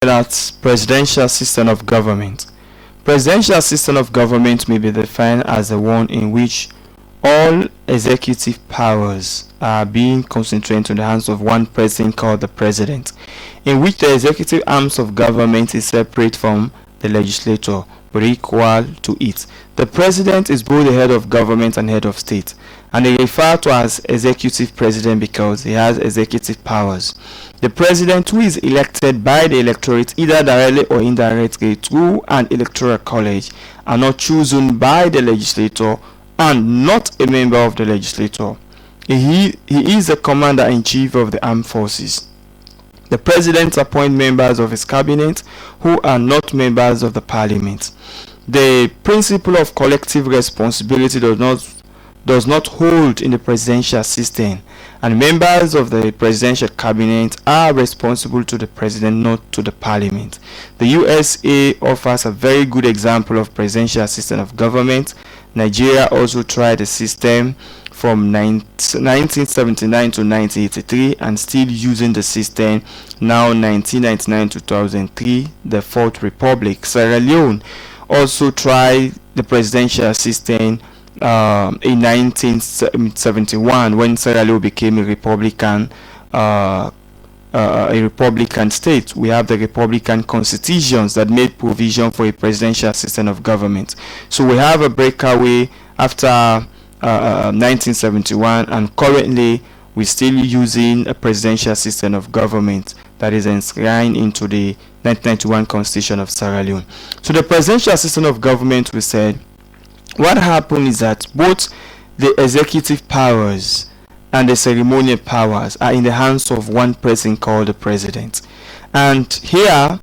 At presidential system of government. Presidential system of government may be defined as the one in which all executive powers are being concentrated in the hands of one person called the president, in which the executive arms of government is separate from the legislature but equal to it. The president is both the head of government and head of state, and they refer to as executive president because he has executive powers. The president, who is elected by the electorate either directly or indirectly through an electoral college, are not chosen by the legislator and not a member of the legislature. He is the commander-in-chief of the armed forces. The president appoints members of his cabinet who are not members of the parliament. The principle of collective responsibility does not hold in the presidential system, and members of the presidential cabinet are responsible to the president, not to the parliament. The USA offers a very good example of presidential system of government. Nigeria also tried the system from 1979 to 1983 and still using the system now 1999 to 2003. The Fourth Republic, Sierra Leone, also tried the presidential system in 1971 when Sierra Leone became a Republican state. We have the Republican constitutions that made provision for a presidential system of government. So we have a breakaway after 1971, and currently we're still using a presidential system of government that is enshrined into the 1991 Constitution of Sierra Leone. So the presidential system of government, we said, what happened is that both the executive powers and the ceremonial powers are in the hands of one person called the president. And here,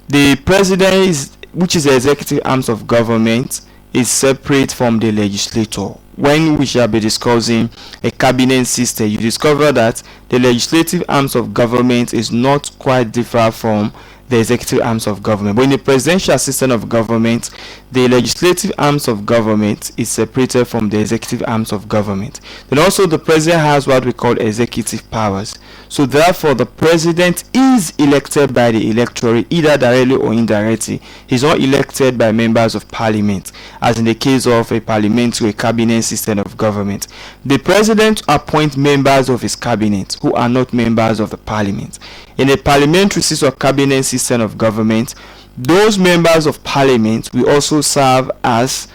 the president, which is the executive arms of government, is separate from the legislature. When we shall be discussing a cabinet system, you discover that the legislative arms of government is not quite different from the executive arms of government. But in the presidential system of government, the legislative arms of government is separated from the executive arms of government. Then also the president has what we call executive powers. So therefore the president is elected by the electorate either directly or indirectly. He's not elected by members of parliament, as in the case of a parliamentary cabinet system of government. The president appoints members of his cabinet who are not members of the parliament. In a parliamentary system or cabinet system of government, those members of parliament will also serve as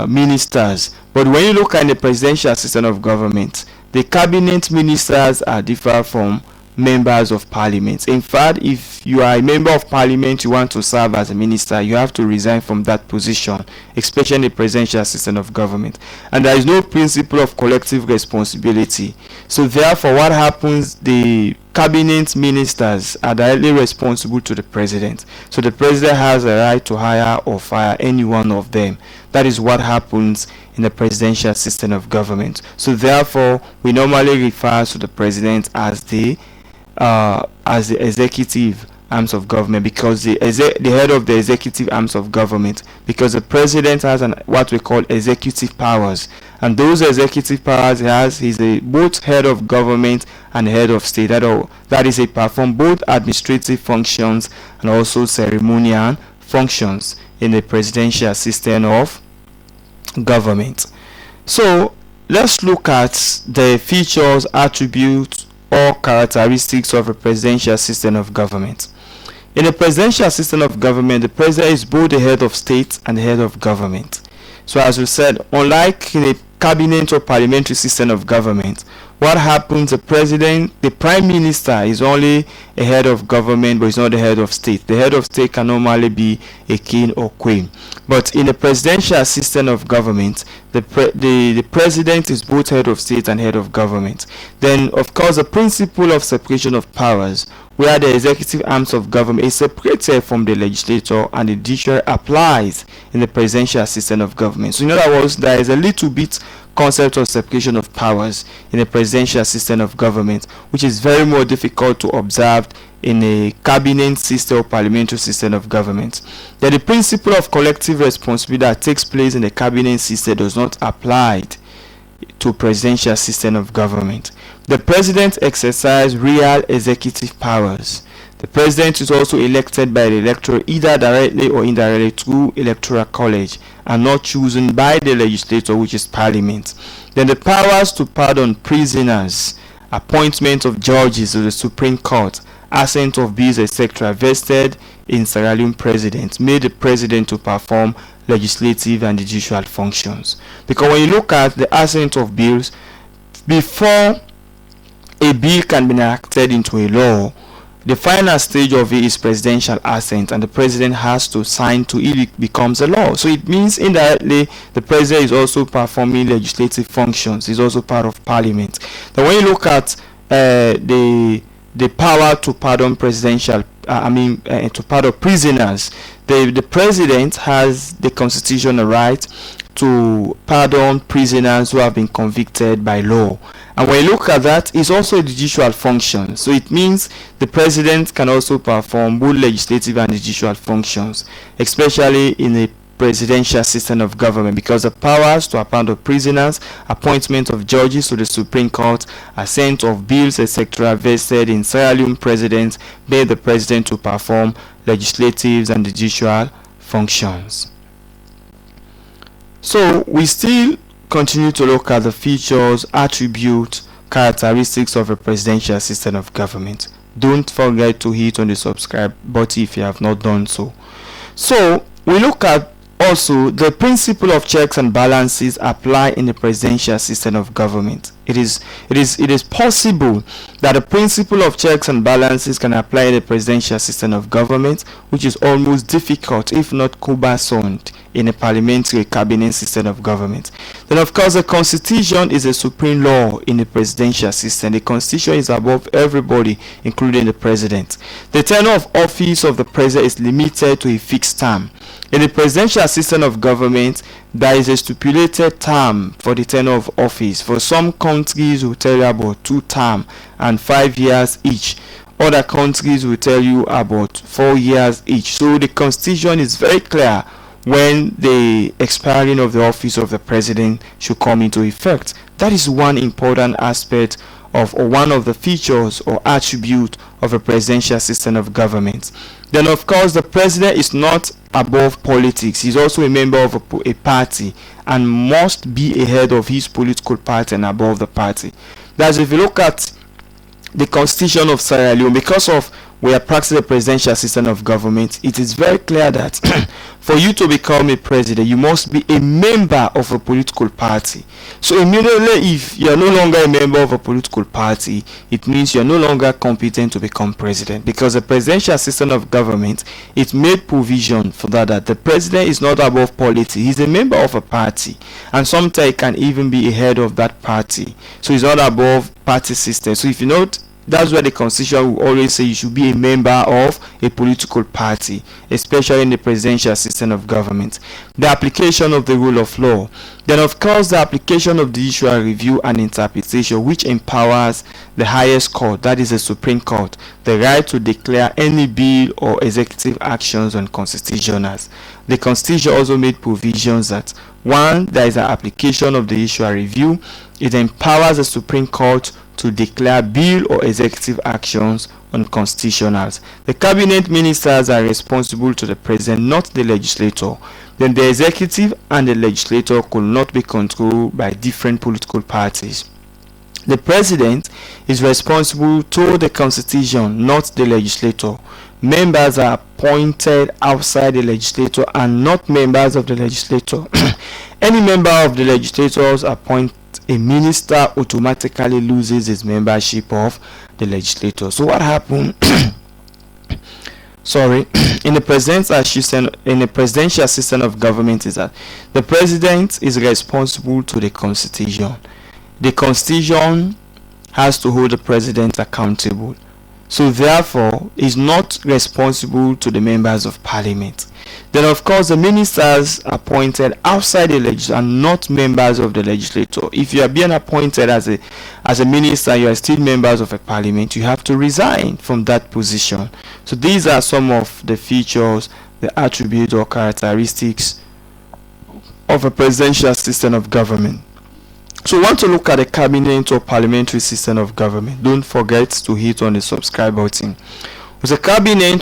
ministers. But when you look at the presidential system of government, the cabinet ministers are different from members of parliament. In fact, if you are a member of parliament, you want to serve as a minister, you have to resign from that position, especially in the presidential system of government. And there is no principle of collective responsibility. So therefore, what happens, the cabinet ministers are directly responsible to the president. So the president has a right to hire or fire any one of them. That is what happens in the presidential system of government. So therefore, we normally refer to the president as the executive arms of government, because the head of the executive arms of government, because the president has what we call executive powers, and those executive powers he's both head of government and head of state. That is, he perform both administrative functions and also ceremonial functions in the presidential system of government. So let's look at the features, attributes, or characteristics of a presidential system of government. In a presidential system of government, the president is both the head of state and the head of government. So as we said, unlike in a cabinet or parliamentary system of government, what happens, the prime minister is only a head of government, but is not the head of state. The head of state can normally be a king or queen. But in the presidential system of government, the president is both head of state and head of government. Then, of course, the principle of separation of powers, where the executive arms of government is separated from the legislature and the judiciary applies in the presidential system of government. So in other words, there is a little bit concept of separation of powers in a presidential system of government, which is very more difficult to observe in a cabinet system or parliamentary system of government. That the principle of collective responsibility that takes place in the cabinet system does not apply to presidential system of government. The president exercises real executive powers. The president is also elected by the electorate either directly or indirectly through electoral college and not chosen by the legislature, which is parliament. Then the powers to pardon prisoners, appointment of judges to the Supreme Court, assent of bills, etc., vested in Sierra Leone president, made the president to perform legislative and judicial functions. Because when you look at the assent of bills, before a bill can be enacted into a law, the final stage of it is presidential assent, and the president has to sign to it becomes a law. So it means indirectly the president is also performing legislative functions. He's also part of parliament. Then when you look at the power to pardon to pardon prisoners, the president has the constitutional right to pardon prisoners who have been convicted by law. And when you look at that, it's also a judicial function. So it means the president can also perform both legislative and judicial functions, especially in a presidential system of government, because the powers to pardon prisoners, appointment of judges to the Supreme Court, assent of bills, etc., vested in Sierra Leone president, made the president to perform legislative and judicial functions. So we still continue to look at the features, attributes, characteristics of a presidential system of government. Don't forget to hit on the subscribe button if you have not done so. So we look at also the principle of checks and balances apply in the presidential system of government. It is possible that the principle of checks and balances can apply in the presidential system of government, which is almost difficult, if not cumbersome, in a parliamentary cabinet system of government. Then of course the constitution is a supreme law in the presidential system. The constitution is above everybody, including the president. The tenure of office of the president is limited to a fixed term. In the presidential system of government, there is a stipulated term for the tenure of office. For some countries will tell you about 2 terms and 5 years each. Other countries will tell you about 4 years each. So the constitution is very clear when the expiring of the office of the president should come into effect. That is one important aspect of, or one of the features or attribute of a presidential system of government. Then of course the president is not above politics. He's also a member of a party and must be ahead of his political party and above the party. That's if you look at the constitution of Sierra Leone, because of we are practicing a presidential system of government, it is very clear that for you to become a president, you must be a member of a political party. So immediately, if you are no longer a member of a political party, it means you are no longer competent to become president, because the presidential system of government, it made provision for that the president is not above politics. He's a member of a party, and sometimes he can even be ahead of that party. So he's not above party system. So if you note, that's why the constitution will always say you should be a member of a political party, especially in the presidential system of government. The application of the rule of law. Then of course the application of judicial review and interpretation, which empowers the highest court, that is the Supreme Court, the right to declare any bill or executive actions unconstitutional. The constitution also made provisions that 1. There is an application of the judicial review. It empowers the Supreme Court to declare bill or executive actions unconstitutional. The cabinet ministers are responsible to the president, not the legislator. Then the executive and the legislator could not be controlled by different political parties. The president is responsible to the constitution, not the legislator. Members are appointed outside the legislature and not members of the legislature. Any member of the legislators appoint a minister automatically loses his membership of the legislature. So what happened in the presidential system of government is that the president is responsible to the constitution. The constitution has to hold the president accountable. So therefore is not responsible to the members of parliament. Then of course the ministers appointed outside the legislature are not members of the legislature. If you are being appointed as a minister, you are still members of a parliament, you have to resign from that position. So these are some of the features, the attributes or characteristics of a presidential system of government. So we want to look at the cabinet or parliamentary system of government. Don't forget to hit on the subscribe button. The cabinet